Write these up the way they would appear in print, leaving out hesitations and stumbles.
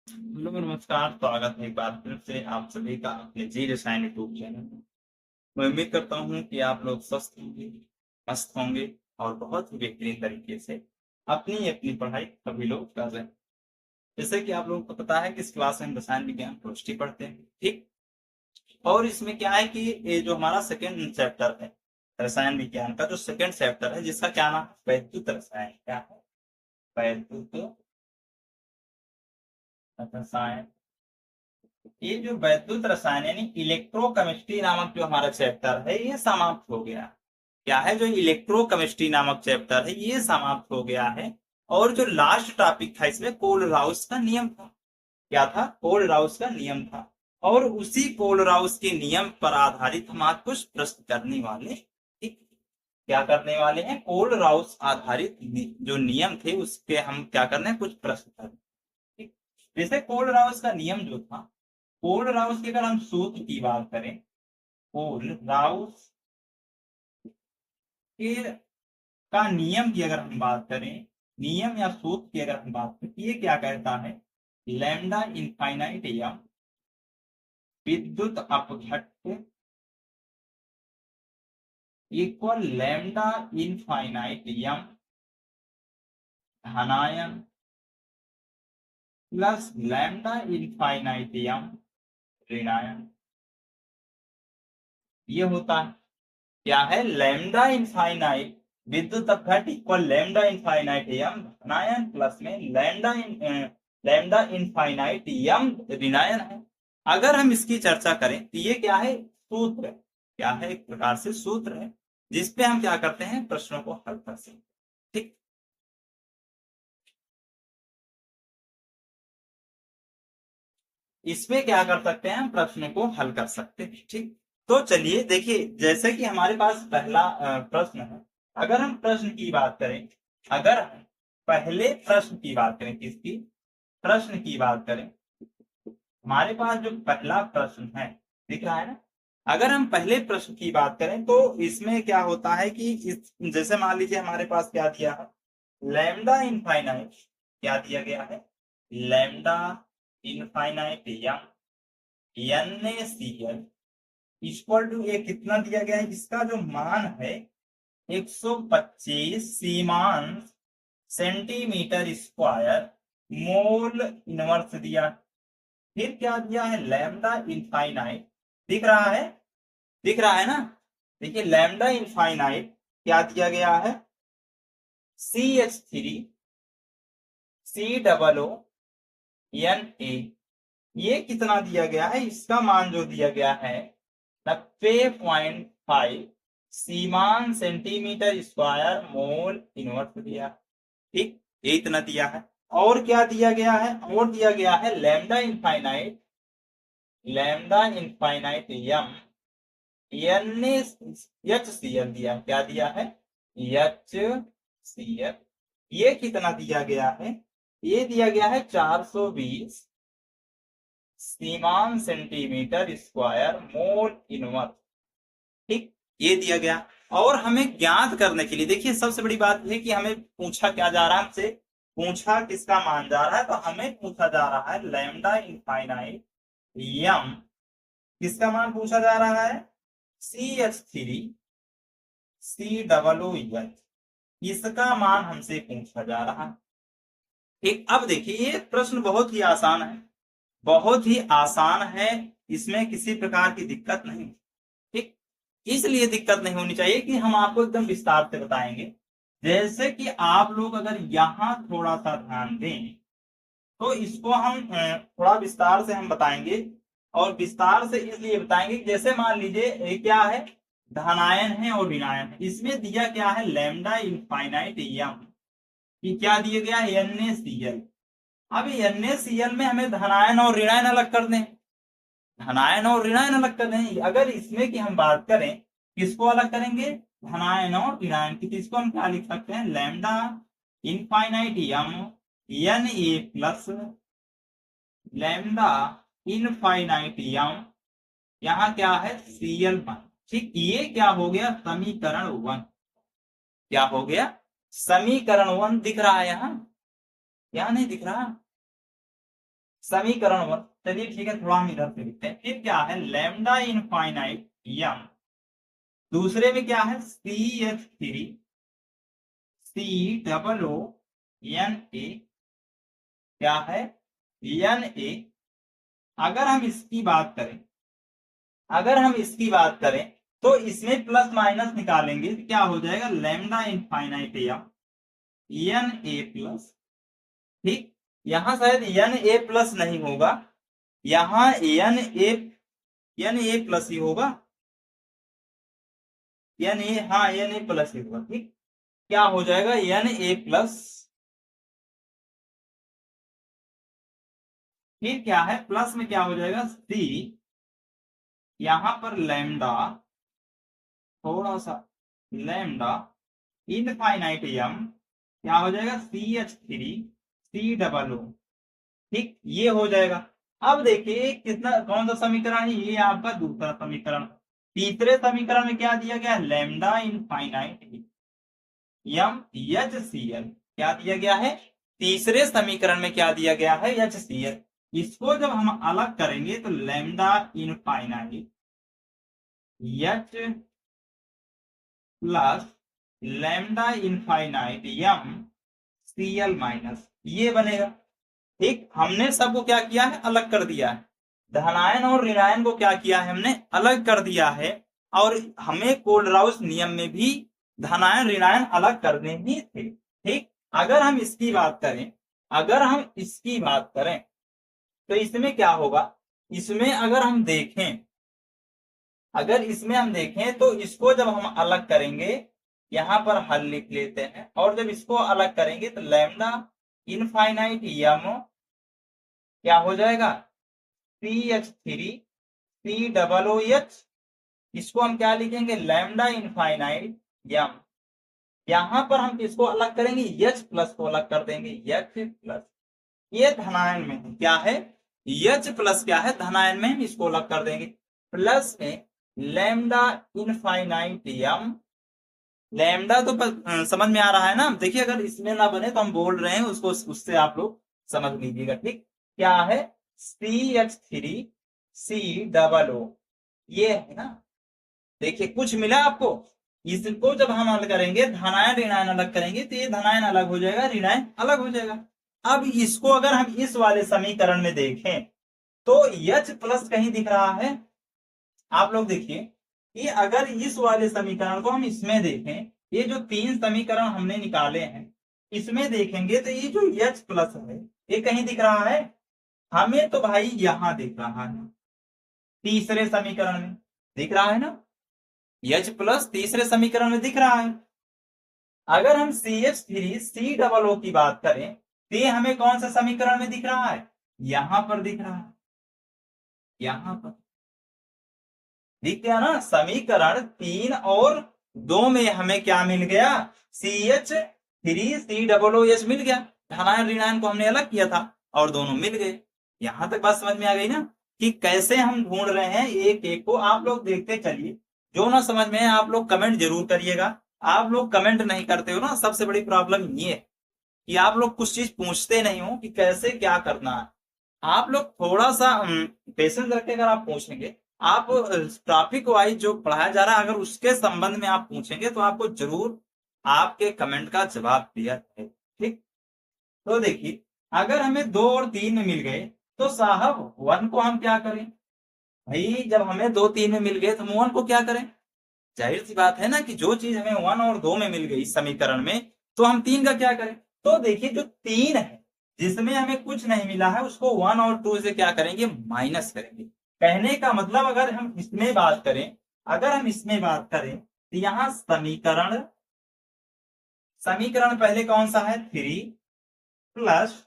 Hello नमस्कार, स्वागत है एक बार फिर से आप सभी का अपने जी रसायन यूट्यूब चैनल में। मैं उम्मीद करता हूँ कि आप लोग स्वस्थ होंगे, मस्त होंगे और बहुत ही बेहतरीन तरीके से अपनी अपनी पढ़ाई सभी लोग कर रहे हैं। जैसे कि आप लोगों को पता है कि इस क्लास में हम रसायन विज्ञान केमिस्ट्री पढ़ते हैं, ठीक। और इसमें क्या है कि ये जो हमारा सेकेंड चैप्टर है रसायन विज्ञान का, जो सेकेंड चैप्टर है जिसका क्या नाम है, वैद्युत रसायन। क्या है? वैद्युत रसायन। ये जो वैद्युत रसायन यानी इलेक्ट्रोकेमिस्ट्री नामक जो हमारा चैप्टर है ये समाप्त हो गया। क्या है? जो इलेक्ट्रोकेमिस्ट्री नामक चैप्टर है ये समाप्त हो गया है। और जो लास्ट टॉपिक था इसमें कोल राउस का नियम था। क्या था? कोल राउस का नियम था। और उसी कोल राउस के नियम पर आधारित हम आज कुछ प्रश्न करने वाले, ठीक। क्या करने वाले हैं? कोल राउस आधारित जो नियम थे उसके हम क्या करने हैं, कुछ प्रश्न करने, ठीक। जैसे कोल राउस का नियम जो था, कोल राउस की अगर हम सूत्र की बात करें, कोल राउस के का नियम की अगर हम बात करें, नियम या सूत्र की अगर हम बात करें, ये क्या कहता है? लैम्डा इनफाइनाइट या विद्युत अपघट्य इक्वल लैम्डा इनफाइनाइट यम धनायन प्लस लैम्डा इनफाइनाइट यम ऋणायन। ये होता है क्या है? लैम्डा इनफाइनाइट विद्युत अपघट इक्वल लैम्डा इनफाइनाइट यम धनायन प्लस में लैम्डा इनफाइनाइट यम ऋणायन है। अगर हम इसकी चर्चा करें तो ये क्या है? सूत्र है। क्या है? एक प्रकार से सूत्र है जिसपे हम क्या करते हैं, प्रश्नों को हल कर सकते हैं, ठीक। इसमें क्या कर सकते हैं, हम प्रश्न को हल कर सकते हैं, ठीक। तो चलिए देखिए, जैसे कि हमारे पास पहला प्रश्न है। अगर हम प्रश्न की बात करें, अगर हम पहले प्रश्न की बात करें, किसकी? प्रश्न की बात करें, हमारे पास जो पहला प्रश्न है, दिख रहा है ना? अगर हम पहले प्रश्न की बात करें तो इसमें क्या होता है कि इस जैसे मान लीजिए हमारे पास क्या दिया है, लैम्डा इनफाइनाइट। क्या दिया गया है? लैम्डा इनफाइनाइट या NaCl इक्वल टू, ये कितना दिया गया है? इसका जो मान है 125 सीमान सेंटीमीटर स्क्वायर मोल इनवर्स दिया। फिर क्या दिया है? Lambda infinite. दिख रहा है? दिख रहा है ना? देखिए लैम्डा इनफाइनाइट क्या दिया गया है? CH3 COO ये कितना दिया गया है? इसका मान जो दिया गया है 90.5 सीमान सेंटीमीटर स्क्वायर मोल इनवर्स दिया, ठीक। ये इतना दिया है। और क्या दिया गया है? और दिया गया है लैम्डा इनफाइनाइट, लैम्डा इनफाइनाइट यम HCl दिया। क्या दिया है? HCl। ये कितना दिया गया है? ये दिया गया है 420 सीमान सेंटीमीटर स्क्वायर मोल इनवर्स, ठीक। ये दिया गया। और हमें ज्ञात करने के लिए देखिए सबसे बड़ी बात है कि हमें पूछा क्या जा रहा है हमसे, पूछा किसका मान जा रहा है? तो हमें पूछा जा रहा है लैम्डा इनफाइनाइट यम, किसका मान पूछा जा रहा है? CH3 COOH, इसका मान हमसे पूछा जा रहा है, ठीक। अब देखिए ये प्रश्न बहुत ही आसान है, बहुत ही आसान है। इसमें किसी प्रकार की दिक्कत नहीं, ठीक। इसलिए दिक्कत नहीं होनी चाहिए कि हम आपको एकदम विस्तार से बताएंगे। जैसे कि आप लोग अगर यहाँ थोड़ा सा ध्यान दें तो इसको हम थोड़ा विस्तार से हम बताएंगे। और विस्तार से इसलिए बताएंगे कि जैसे मान लीजिए ये क्या है, धनायन है और ऋणायन है। इसमें दिया क्या है? लैम्डा इनफाइनाइट यम, कि क्या दिया गया है? NaCl। अब NaCl में हमें धनायन और ऋणायन अलग कर दें, धनायन और ऋणायन अलग कर दें। अगर इसमें की हम बात करें, किसको अलग करेंगे? धनायन और ऋणायन की। तो इसको हम क्या लिख सकते हैं? लैम्डा इनफाइनाइट यम Na प्लस लैम्डा इनफाइनाइट यम, यहाँ क्या है? Cl1, ठीक। ये क्या हो गया? समीकरण 1। क्या हो गया? समीकरण 1 दिख रहा है यहाँ? यहाँ नहीं दिख रहा? समीकरण 1, चलिए ठीक है, थोड़ा हम इधर से लिखते हैं। फिर क्या है, लैम्डा इनफाइनाइट यम, दूसरे में क्या है, CH3 COO NA, क्या है, Na। अगर हम इसकी बात करें, अगर हम इसकी बात करें तो इसमें प्लस माइनस निकालेंगे तो क्या हो जाएगा, लैम्डा इनफाइनाइट यम Na प्लस, ठीक, यहां शायद Na प्लस नहीं होगा, यहां Na प्लस ही होगा, Na, हाँ Na प्लस ही होगा, ठीक। क्या हो जाएगा, Na प्लस, फिर क्या है, प्लस में क्या हो जाएगा, C, यहां पर लैम्डा, थोड़ा सा लैम्डा इनफाइनाइट यम, क्या हो जाएगा, CH3 COO, ठीक, ये हो जाएगा। अब देखिए कितना, कौन सा समीकरण है, ये आपका दूसरा समीकरण। तीसरे समीकरण में क्या दिया गया, लैम्डा इनफाइनाइट यम HCl, क्या दिया गया है, तीसरे समीकरण में क्या दिया गया है, HCl। इसको जब हम अलग करेंगे तो lambda infinite H plus lambda infinite m Cl minus, ये बनेगा, ठीक। हमने सबको क्या किया है, अलग कर दिया है, धनायन और ऋणायन को क्या किया है, हमने अलग कर दिया है। और हमें कोलराउस नियम में भी धनायन ऋणायन अलग करने ही थे, ठीक। अगर हम इसकी बात करें, अगर हम इसकी बात करें तो इसमें क्या होगा, इसमें अगर हम देखें, अगर इसमें हम देखें तो इसको जब हम अलग करेंगे, यहां पर हल लिख लेते हैं, और जब इसको अलग करेंगे तो लैम्डा इनफाइनाइट यम क्या हो जाएगा, CH3 COOH, इसको हम क्या लिखेंगे, लैम्डा इनफाइनाइट यम, यहां पर हम इसको अलग करेंगे, H प्लस को अलग कर देंगे, H प्लस, ये धनायन में है, क्या है, H प्लस क्या है, धनायन में हम इसको अलग कर देंगे, प्लस में लैम्डा इनफाइनाइट यम, लैम्डा तो समझ में आ रहा है ना, देखिए अगर इसमें ना बने तो हम बोल रहे हैं उसको, उससे आप लोग समझ लीजिएगा, ठीक। क्या है, CH3 COO, ये है ना, देखिए कुछ मिला आपको। इसको जब हम अलग करेंगे, धनायन ऋणायन अलग करेंगे, तो ये धनायन अलग हो जाएगा, ऋणायन अलग हो जाएगा। अब इसको अगर हम इस वाले समीकरण में देखें तो H प्लस कहीं दिख रहा है, आप लोग देखिए कि अगर इस वाले समीकरण को हम इसमें देखें, ये जो तीन समीकरण हमने निकाले हैं इसमें देखेंगे तो ये जो H प्लस है ये कहीं दिख रहा है, हमें तो भाई यहां दिख रहा है, तीसरे समीकरण में दिख रहा है ना, H प्लस तीसरे समीकरण में दिख रहा है। अगर हम CH3 COO की बात करें तो ये हमें कौन सा समीकरण में दिख रहा है, यहां पर दिख रहा है, यहां पर दिख गया ना, समीकरण 3 और 2 में हमें क्या मिल गया, CH3 COOH मिल गया, धनायन ऋणायन को हमने अलग किया था और दोनों मिल गए। यहां तक बात समझ में आ गई ना, कि कैसे हम ढूंढ रहे हैं एक एक को, आप लोग देखते चलिए, जो ना समझ में है आप लोग कमेंट जरूर करिएगा। आप लोग कमेंट नहीं करते हो ना, सबसे बड़ी प्रॉब्लम ये है कि आप लोग कुछ चीज पूछते नहीं हो कि कैसे क्या करना है। आप लोग थोड़ा सा पेशेंस रख के अगर आप पूछेंगे, आप टॉपिक वाइज जो पढ़ाया जा रहा है अगर उसके संबंध में आप पूछेंगे तो आपको जरूर आपके कमेंट का जवाब दिया जाए, ठीक। तो देखिए अगर हमें 2 और 3 में मिल गए तो साहब 1 को हम क्या करें, भाई जब हमें 2 3 में मिल गए तो हम 1 को क्या करें, जाहिर सी बात है ना कि जो चीज हमें 1 और 2 में मिल गई इस समीकरण में तो हम 3 का क्या करें। तो देखिए जो 3 है जिसमें हमें कुछ नहीं मिला है उसको 1 और 2 से क्या करेंगे, माइनस करेंगे। कहने का मतलब अगर हम इसमें बात करें, अगर हम इसमें बात करें तो यहाँ समीकरण, समीकरण पहले कौन सा है, 3 प्लस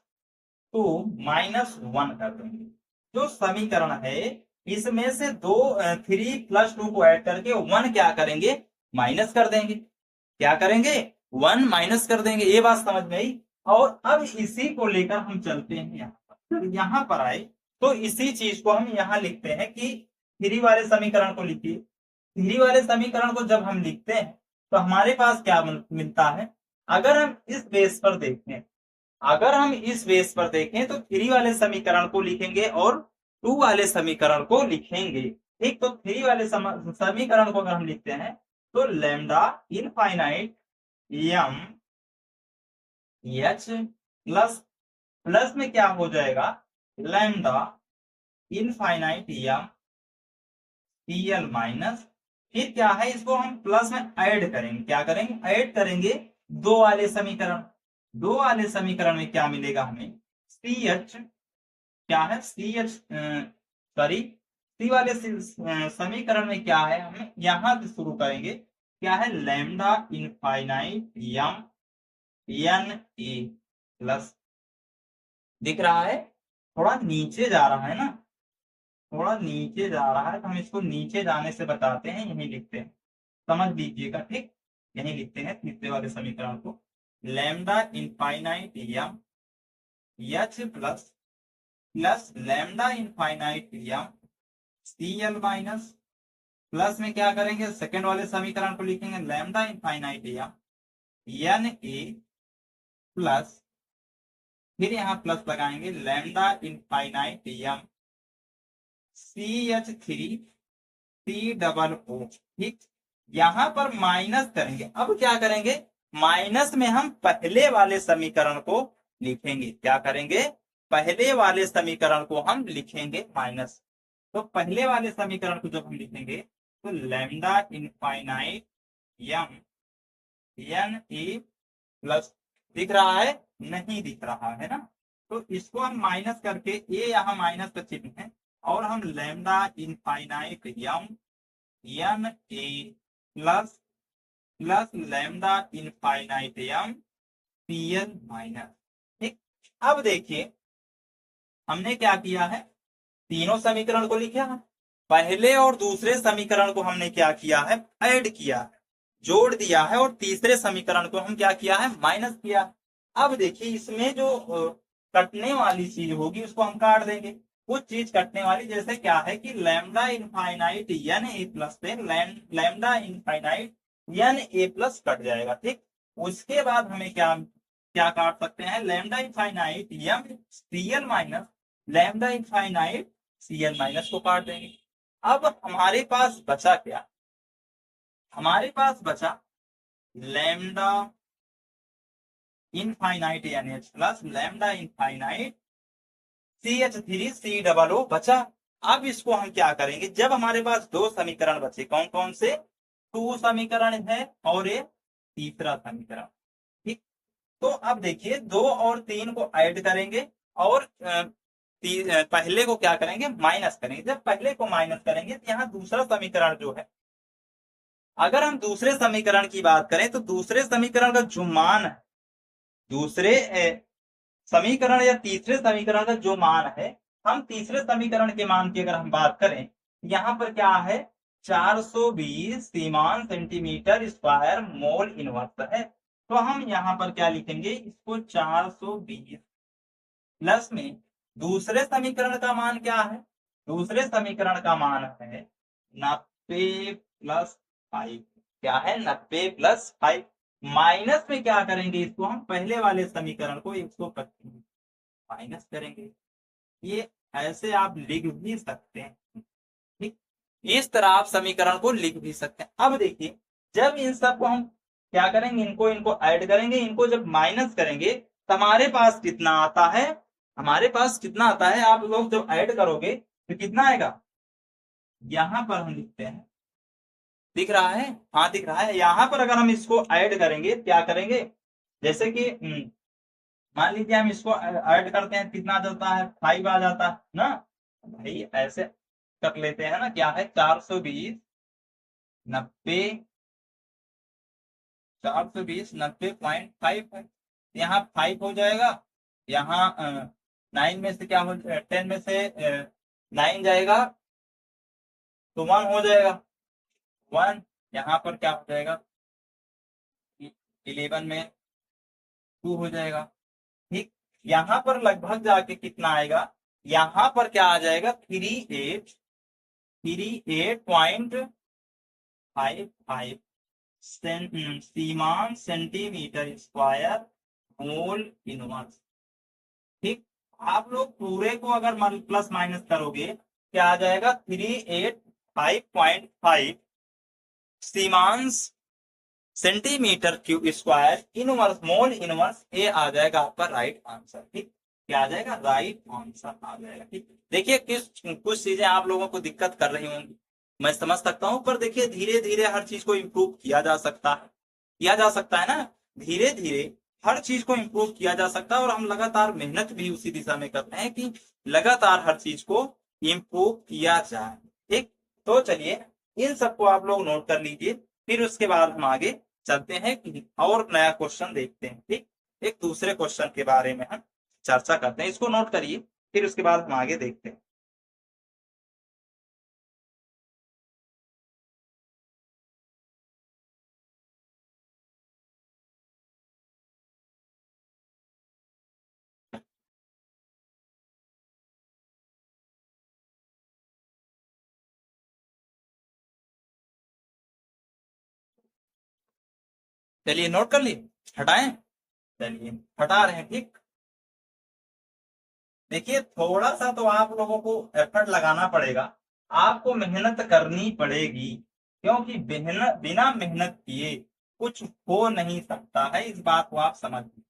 2 माइनस 1 कर देंगे। जो समीकरण है इसमें से 3 प्लस 2 को ऐड करके 1 क्या करेंगे, माइनस कर देंगे, क्या करेंगे, 1 माइनस कर देंगे। ये बात समझ में आई। और अब इसी को लेकर हम चलते हैं यहाँ पर आए तो इसी चीज को हम यहाँ लिखते हैं कि 3 वाले समीकरण को लिखिए। 3 वाले समीकरण को जब हम लिखते हैं तो हमारे पास क्या मिलता है, अगर हम इस बेस पर देखें अगर हम इस बेस पर देखें तो 3 वाले समीकरण को लिखेंगे और 2 वाले समीकरण को लिखेंगे। ठीक, तो 3 वाले समीकरण को अगर हम लिखते हैं तो lambda infinite m H plus plus में क्या हो जाएगा, lambda infinite M PL minus, फिर क्या है, इसको हम प्लस में ऐड करेंगे। क्या करेंगे, ऐड करेंगे 2 वाले समीकरण। 2 वाले समीकरण में क्या मिलेगा हमें, सी एच, क्या है सी एच, सॉरी सी वाले समीकरण में क्या है, हम यहां से शुरू करेंगे। क्या है, lambda infinite Yama N A plus, दिख रहा है थोड़ा नीचे जा रहा है ना, थोड़ा नीचे जा रहा है, तो हम इसको नीचे जाने से बताते हैं, यही लिखते हैं, समझ लीजिएगा। ठीक, यही लिखते हैं तीसरे वाले समीकरण को, lambda infinite m H plus plus lambda infinite m C L minus, plus में क्या करेंगे, सेकेंड वाले समीकरण को लिखेंगे lambda infinite Yama N A plus, फिर यहाँ प्लस लगाएंगे lambda infinite m C H three C double O. ठीक, यहां पर माइनस करेंगे। अब क्या करेंगे, माइनस में हम पहले वाले समीकरण को लिखेंगे। क्या करेंगे, पहले वाले समीकरण को हम लिखेंगे माइनस। तो पहले वाले समीकरण को जब हम लिखेंगे तो lambda infinite Yama N A plus, दिख रहा है, नहीं दिख रहा है ना, तो इसको हम माइनस करके, ये यहाँ माइनस का चिन्ह है, और हम lambda infinite Yama N A plus plus lambda infinite M PL minus. ठीक, अब देखिए हमने क्या किया है, तीनों समीकरण को लिखा है, पहले और दूसरे समीकरण को हमने क्या किया है, ऐड किया है, जोड़ दिया है, और तीसरे समीकरण को हम क्या किया है, माइनस किया। अब देखिए इसमें जो कटने वाली चीज होगी उसको हम काट देंगे। कुछ चीज कटने वाली, जैसे क्या है कि lambda infinite N A plus से lambda infinite N A plus cut जाएगा। ठीक, उसके बाद हमें क्या क्या काट सकते हैं, lambda infinite M CL minus lambda infinite CL minus को काट देंगे। अब हमारे पास बचा क्या, हमारे पास बचा lambda infinite N H plus lambda infinite C H three C double O बचा। अब इसको हम क्या करेंगे, जब हमारे पास दो समीकरण बचे, कौन कौन से, टू समीकरण है और एक तीसरा समीकरण। ठीक, तो अब देखिए 2 और 3 को ऐड करेंगे, और पहले को क्या करेंगे, माइनस करेंगे। जब पहले को माइनस करेंगे तो यहाँ दूसरा समीकरण जो है, अगर हम दूसरे समीकरण की बात करें तो दूसरे समीकरण का जो मान है, दूसरे समीकरण या तीसरे समीकरण का जो मान है, हम तीसरे समीकरण के मान की अगर हम बात करें, यहाँ पर क्या है, 420 सीमान सेंटीमीटर स्क्वायर मोल इनवर्स है। तो हम यहाँ पर क्या लिखेंगे, इसको 420 प्लस में दूसरे समीकरण का मान क्या है, दूसरे समीकरण का मान है 90 प्लस 5। क्या है, 90 प्लस 5, माइनस में क्या करेंगे, इसको हम पहले वाले समीकरण को 125 माइनस करेंगे। ये ऐसे आप लिख भी सकते हैं। ठीक, इस तरह आप समीकरण को लिख भी सकते हैं। अब देखिए जब इन सबको हम क्या करेंगे, इनको इनको ऐड करेंगे, इनको जब माइनस करेंगे तो हमारे पास कितना आता है, हमारे पास कितना आता है, आप लोग जब ऐड करोगे तो कितना आएगा, यहां पर हम लिखते हैं, दिख रहा है, हाँ दिख रहा है, यहां पर अगर हम इसको ऐड करेंगे, क्या करेंगे, जैसे कि मान लीजिए हम इसको ऐड करते हैं, कितना जाता है, 5 आ जाता है ना, भाई ऐसे कर लेते हैं ना, क्या है, 420 90 420 90.5 है, यहाँ 5 हो जाएगा, यहाँ 9 में से क्या हो, 10 में से 9 जाएगा तो 1 हो जाएगा, 1, यहाँ पर क्या हो जाएगा, 11 में 2 हो जाएगा। ठीक, यहाँ पर लगभग जाके कितना आएगा, यहाँ पर क्या आ जाएगा, 38.55 सीमान सेंटीमीटर स्क्वायर मोल इनवर्स। आप लोग पूरे को अगर प्लस माइनस करोगे क्या आ जाएगा, 385.5 siemens centimeter cube square inverse mole inverse, ये आ जाएगा आपका राइट आंसर। ठीक, क्या आ जाएगा, राइट आंसर आ जाएगा। ठीक, देखिए कुछ चीजें आप लोगों को दिक्कत कर रही होंगी, मैं समझ सकता हूं, पर देखिए धीरे धीरे हर चीज को इम्प्रूव किया जा सकता है, ना, धीरे धीरे हर चीज को इम्प्रूव किया जा सकता है, और हम लगातार मेहनत भी उसी दिशा में करते हैं कि लगातार हर चीज को इम्प्रूव किया जाए। ठीक, तो चलिए इन सबको आप लोग नोट कर लीजिए, फिर उसके बाद हम आगे चलते हैं कि और नया क्वेश्चन देखते हैं। ठीक, एक दूसरे क्वेश्चन के बारे में हम चर्चा करते हैं, इसको नोट करिए, फिर उसके बाद हम आगे देखते हैं। चलिए नोट कर लिए, हटाएं, चलिए हटा रहे हैं। ठीक, देखिए थोड़ा सा तो आप लोगों को एफर्ट लगाना पड़ेगा, आपको मेहनत करनी पड़ेगी, क्योंकि बिना मेहनत किए कुछ हो नहीं सकता है, इस बात को आप समझिए।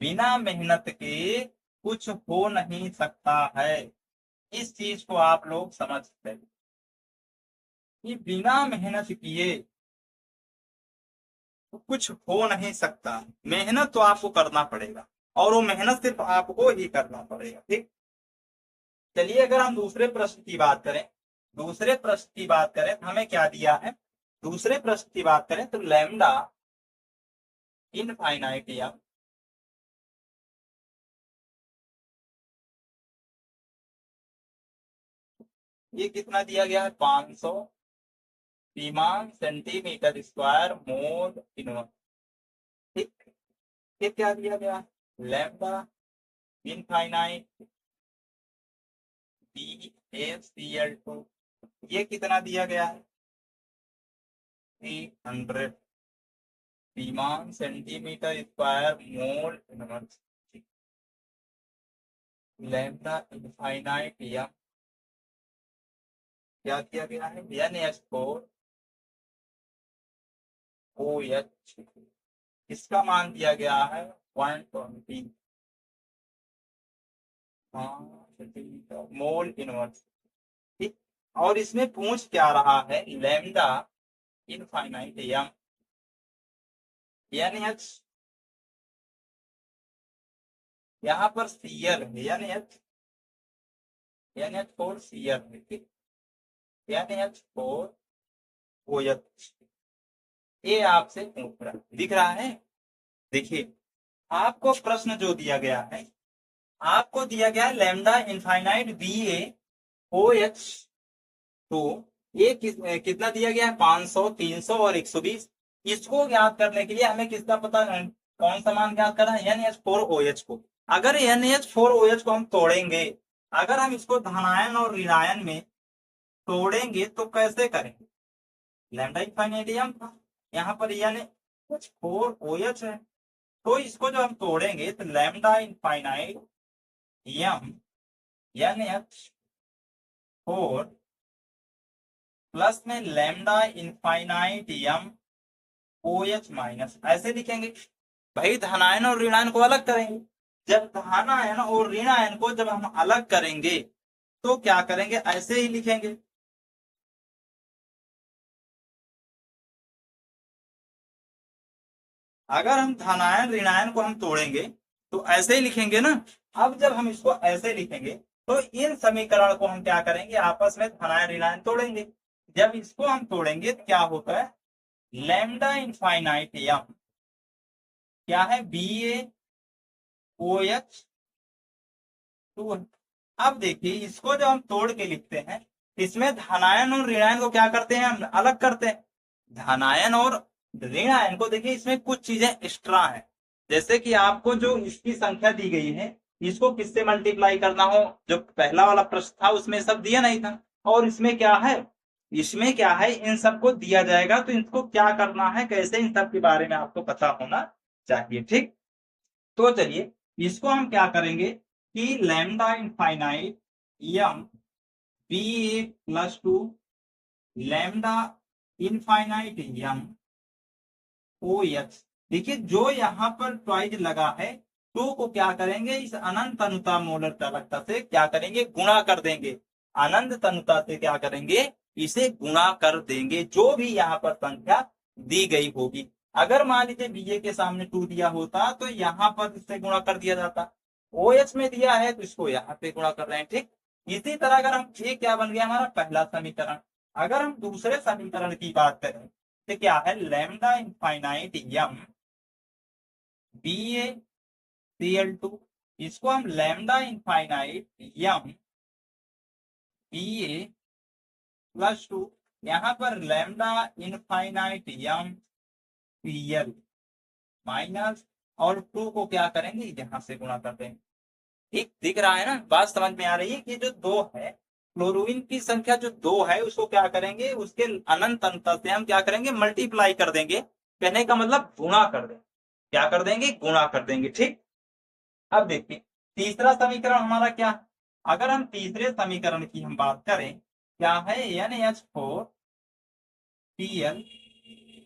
बिना मेहनत के कुछ हो नहीं सकता है, इस चीज को आप लोग समझते हैं कि बिना मेहनत किए तो कुछ हो नहीं सकता, मेहनत तो आपको करना पड़ेगा, और वो मेहनत सिर्फ आपको ही करना पड़ेगा। ठीक, चलिए अगर हम दूसरे प्रश्न की बात करें, तो हमें क्या दिया है, दूसरे प्रश्न की बात करें तो लैम्डा इनफाइनाइट या ये कितना दिया गया है, 500 सीमान सेंटीमीटर स्क्वायर मोल इनवर्स। ठीक, ये क्या दिया गया, लैम्डा इनफाइनाइट BaCl2, ये कितना दिया गया है, 300 सीमान centimetre square mole inverse. Lambda infinite या क्या दिया गया है, NH4OH, इसका मान दिया गया है 120 सेंटीमीटर मोल इनवर्स। ठीक, और इसमें पूछ क्या रहा है, लैम्डा इनफाइनाइट यम NH, यहाँ पर Cl है, NH4Cl है। ठीक, NH4OH, ये आपसे पूछ रहा है, दिख रहा है। देखिए आपको प्रश्न जो दिया गया है, आपको दिया गया है लैम्डा इनफाइनाइट BaOH, तो ये कितना दिया गया है, 500, 300 और 120। इसको ज्ञात करने के लिए हमें किसका पता, कौन सा मान ज्ञात करना है, NH4OH को। अगर NH4OH को हम तोड़ेंगे, अगर हम इसको धनायन और ऋणायन में तोड़ेंगे तो कैसे करेंगे, लैम्डा इनफाइनाइटियम था, यहाँ पर कुछ 4OH है, तो इसको जो हम तोड़ेंगे तो लैम्डा इनफाइनाइट यम NH4 प्लस में लैम्डा इनफाइनाइट यम OH माइनस, ऐसे लिखेंगे। भाई धनायन और ऋणायन को अलग करेंगे, जब धनायन और ऋणायन को जब हम अलग करेंगे तो क्या करेंगे, ऐसे ही लिखेंगे। अगर हम धनायन ऋणायन को हम तोड़ेंगे तो ऐसे ही लिखेंगे ना। अब जब हम इसको ऐसे लिखेंगे तो इन समीकरण को हम क्या करेंगे, आपस में धनायन ऋणायन तोड़ेंगे। जब इसको हम तोड़ेंगे तो क्या होता है, लैम्डा इनफाइनाइट यम क्या है, BaOH2। अब देखिए इसको जब हम तोड़ के लिखते हैं, इसमें धनायन और ऋणायन को क्या करते हैं, हम अलग करते हैं। धनायन और ऋणायन को देखिए इसमें कुछ चीजें एक्स्ट्रा हैं, जैसे कि आपको जो इसकी संख्या दी गई है, इसको किससे मल्टीप्लाई करना हो, जो पहला वाला प्रश्न था उसमें सब दिया नहीं था, और इसमें क्या है, इन सबको दिया जाएगा, तो इनको क्या करना है, कैसे, इन सब के बारे में आपको पता होना चाहिए। ठीक, तो चलिए इसको हम क्या करेंगे, कि लैम्डा इनफाइनाइट यम बी ए प्लस टू लैम्डा इनफाइनाइट यम ओ एच। देखिए जो यहाँ पर ट्वाइज लगा है, टू को क्या करेंगे, इस अनंत अनुता मोलर चालकता से क्या करेंगे, गुणा कर देंगे। अनंत अनुता से क्या करेंगे, इसे गुणा कर देंगे, जो भी यहाँ पर संख्या दी गई होगी। अगर मान लीजिए बीए के सामने टू दिया होता तो यहाँ पर इससे गुणा कर दिया जाता। ओ एच में दिया है तो इसको यहाँ पे गुणा कर रहे हैं, ठीक। इसी तरह अगर हम ये क्या बन गया हमारा पहला समीकरण। अगर हम दूसरे समीकरण की बात करें तो क्या है, लैम्डा इनफाइनाइट यम बी ए सी एल टू, इसको हम लैम्डा इनफाइनाइट यम बी ए प्लस टू, यहाँ पर lambda infinite m P L minus, और टू को क्या करेंगे, यहाँ से गुणा कर देंगे। ठीक दिख रहा है ना, बात समझ में आ रही है कि जो दो है, क्लोरीन की संख्या जो दो है उसको क्या करेंगे, उसके अनंत अंतर से हम क्या करेंगे, मल्टीप्लाई कर देंगे। कहने का मतलब गुणा कर देंगे। क्या कर देंगे, गुणा कर देंगे, ठीक। अब देखिए तीसरा समीकरण हमारा क्या है। अगर हम तीसरे समीकरण की हम बात करें, क्या है NH4Cl,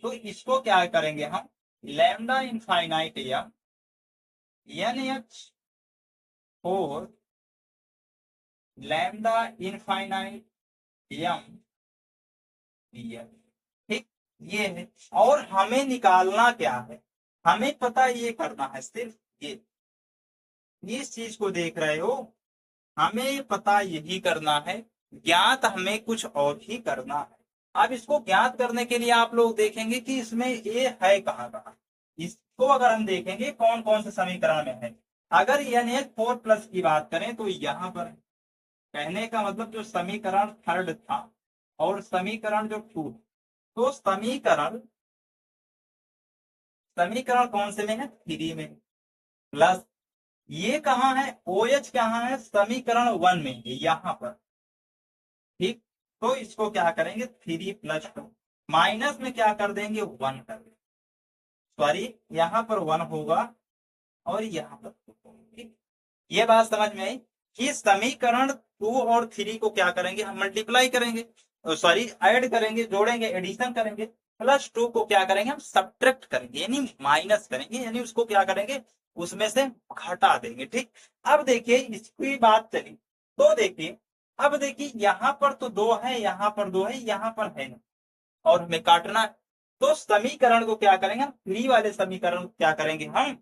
तो इसको क्या करेंगे हम, लैम्डा इनफाइनाइट यम NH4 lambda infinite m Cl, ठीक। ये है, और हमें निकालना क्या है, हमें पता ये करना है, सिर्फ ये इस चीज को देख रहे हो, हमें पता यही करना है, ज्ञात हमें कुछ और ही करना है। अब इसको ज्ञात करने के लिए आप लोग देखेंगे कि इसमें ये है कहाँ कहाँ। इसको अगर हम देखेंगे कौन कौन से समीकरण में है, अगर NH4 प्लस की बात करें तो यहाँ पर है। कहने का मतलब जो समीकरण थर्ड था और समीकरण जो टू, तो समीकरण समीकरण कौन से में है, थ्री में, प्लस ये कहाँ है, OH कहाँ है, समीकरण वन में है, यहाँ पर, ठीक। तो इसको क्या करेंगे, थ्री प्लस टू, माइनस में क्या कर देंगे, वन कर देंगे, सॉरी यहाँ पर वन होगा और यहाँ पर टू होगा, ठीक। ये बात समझ में आई कि समीकरण टू और थ्री को क्या करेंगे, हम मल्टीप्लाई करेंगे, सॉरी ऐड करेंगे, जोड़ेंगे, एडिशन करेंगे। प्लस टू को क्या करेंगे, हम सब्ट्रैक्ट करेंगे, यानी माइनस करेंगे, यानी उसको क्या करेंगे, उसमें से घटा देंगे, ठीक। अब देखिए इसकी बात चली, तो देखिए अब देखिए यहाँ पर तो दो है, यहाँ पर दो है, यहाँ पर है ना, और हमें काटना है। तो समीकरण को क्या करेंगे, हम थ्री वाले समीकरण को क्या करेंगे, हम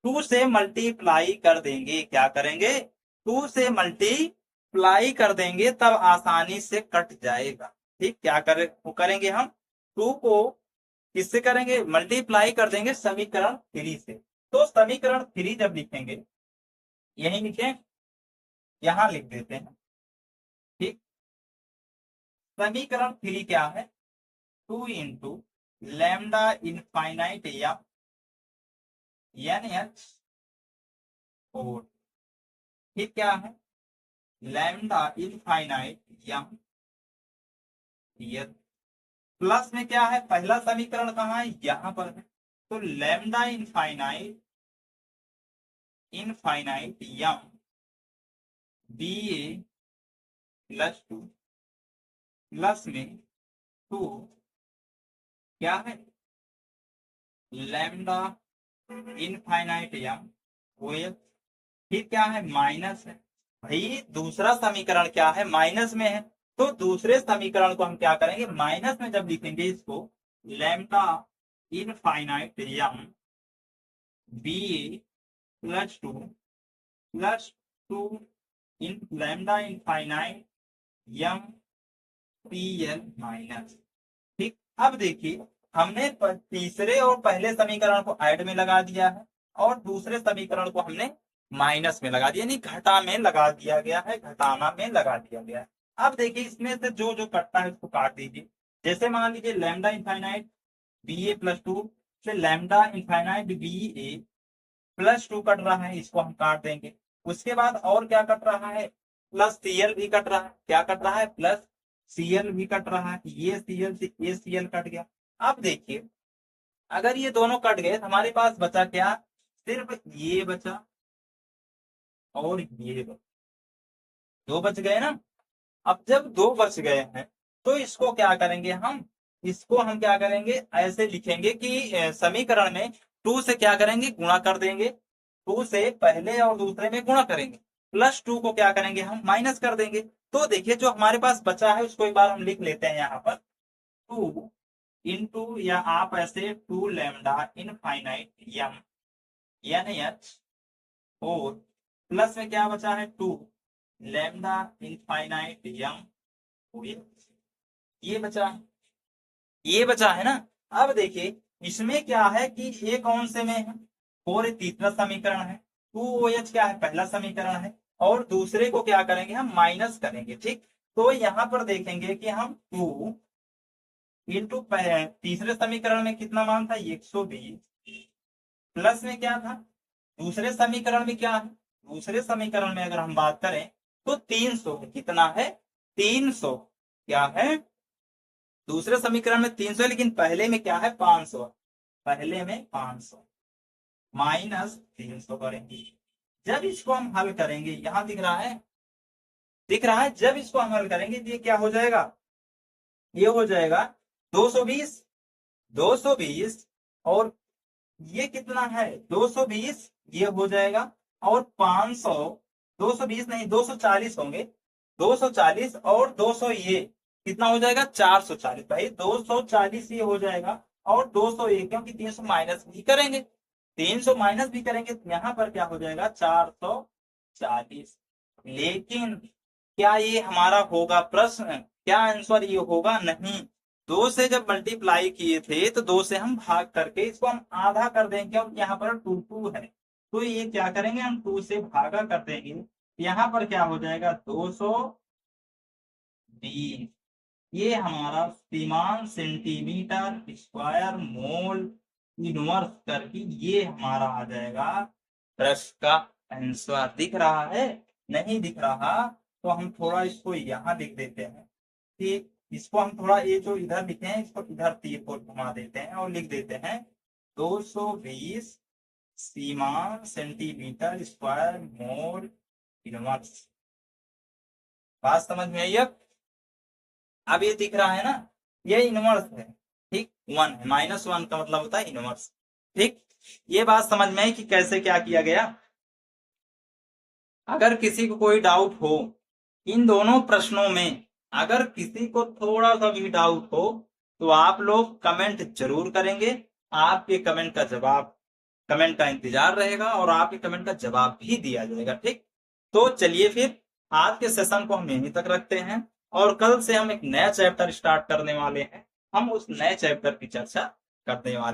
टू से मल्टीप्लाई कर देंगे। क्या करेंगे, टू से मल्टीप्लाई कर देंगे, तब आसानी से कट जाएगा, ठीक। क्या करेंगे हम, टू को किससे करेंगे, मल्टीप्लाई कर देंगे समीकरण थ्री से। तो समीकरण थ्री जब लिखेंगे, यही लिखें, यहां लिख देते हैं, ठीक। समीकरण थ्री क्या है, टू इंटू लैम्डा इनफाइनाइट या NH4, ठीक। क्या है, लैम्डा इनफाइनाइट यम, प्लस में क्या है, पहला समीकरण कहाँ है, यहां पर है, तो लैम्डा इनफाइनाइट यम बी ए प्लस टू, प्लस में टू क्या है, लैम्डा इनफाइनाइट यम ओ एच, फिर क्या है, माइनस है। भाई दूसरा समीकरण क्या है, माइनस में है, तो दूसरे समीकरण को हम क्या करेंगे, माइनस में जब लिखेंगे इसको, lambda infinite m B plus two in lambda infinite m P L minus, ठीक। अब देखिए हमने तीसरे और पहले समीकरण को ऐड में लगा दिया है और दूसरे समीकरण को हमने माइनस में लगा दिया, यानी घटा में लगा दिया गया है, घटाना में लगा दिया गया है। अब देखिए इसमें से जो जो कटता है उसको काट दीजिए। जैसे मान लीजिए लैम्डा इनफाइनाइट बी ए प्लस टू से लैम्डा इनफाइनाइट बी ए प्लस टू कट रहा है, इसको हम काट देंगे। उसके बाद और क्या कट रहा है, प्लस सीएल भी कट रहा है। क्या कट रहा है, प्लस सीएल भी कट रहा है, ये सीएल से ये सीएल कट गया। अब देखिए अगर ये दोनों कट गए तो हमारे पास बचा क्या, सिर्फ ये बचा, और ये 2 बच गए ना। अब जब 2 बच गए हैं तो इसको क्या करेंगे हम, इसको हम क्या करेंगे, ऐसे लिखेंगे कि समीकरण में 2 से क्या करेंगे, गुणा कर देंगे। 2 से पहले और दूसरे में गुणा करेंगे, प्लस 2 को क्या करेंगे हम, माइनस कर देंगे। तो देखिए जो हमारे पास बचा है उसको एक बार हम लिख लेते हैं यहाँ पर, 2 इंटू, या आप ऐसे 2 लैम्डा इनफाइनाइट यम एन एच, और प्लस में क्या बचा है, 2 लैम्डा इनफाइनाइट यम, ये बचा है, ये बचा है ना। अब देखिए इसमें क्या है कि ये कौन से में है, 4 तीसरा समीकरण है, 2OH क्या है, पहला समीकरण है, और दूसरे को क्या करेंगे हम, माइनस करेंगे। ठीक, तो यहाँ पर देखेंगे कि हम 2 इंटू तीसरे समीकरण में कितना मान था, 120, प्लस में क्या था, दूसरे समीकरण में क्या है, दूसरे समीकरण में अगर हम बात करें तो 300 है, कितना है, 300 क्या है, दूसरे समीकरण में 300 है, लेकिन पहले में क्या है, 500, पहले में 500 माइनस 300 करेंगे। जब इसको हम हल करेंगे, यहां दिख रहा है, दिख रहा है, जब इसको हम हल करेंगे तो ये क्या हो जाएगा, ये हो जाएगा 220, 220, और ये कितना है, 220, ये हो जाएगा, और 500, 220 नहीं 240 होंगे, 240 और 200, ये कितना हो जाएगा, 440। भाई 240 ये हो जाएगा, और 201, क्योंकि 300 माइनस भी करेंगे, 300 माइनस भी करेंगे तो यहाँ पर क्या हो जाएगा, 440। लेकिन क्या ये हमारा होगा प्रश्न, क्या आंसर ये होगा, नहीं। 2 से जब मल्टीप्लाई किए थे तो 2 से हम भाग करके इसको हम आधा कर देंगे, क्योंकि यहाँ पर 2 है, तो ये क्या करेंगे हम, 2 से भागा कर देंगे, यहाँ पर क्या हो जाएगा, 220, ये हमारा सीमान सेंटीमीटर स्क्वायर मोल इनवर्स करके ये हमारा आ जाएगा प्रश्न का आंसर। दिख रहा है, नहीं दिख रहा तो हम थोड़ा इसको यहाँ लिख देते हैं, ठीक, इसको हम थोड़ा, ये जो इधर लिखे हैं इसको इधर 3 को घुमा देते हैं और लिख देते हैं 220 सीमान सेंटीमीटर स्क्वायर मोल इनवर्स। बात समझ में आई अब ये दिख रहा है ना, ये इनवर्स है, ठीक, 1 है, -1 का मतलब होता है इनवर्स। ठीक, ये बात समझ में आई कि कैसे क्या किया गया। अगर किसी को कोई डाउट हो इन दोनों प्रश्नों में, अगर किसी को थोड़ा सा भी डाउट हो तो आप लोग कमेंट जरूर करेंगे, आपके कमेंट का जवाब, कमेंट का इंतजार रहेगा और आपके कमेंट का जवाब भी दिया जाएगा। ठीक, तो चलिए फिर आज के सेशन को हम यहीं तक रखते हैं, और कल से हम एक नया चैप्टर स्टार्ट करने वाले हैं, हम उस नए चैप्टर की चर्चा करने वाले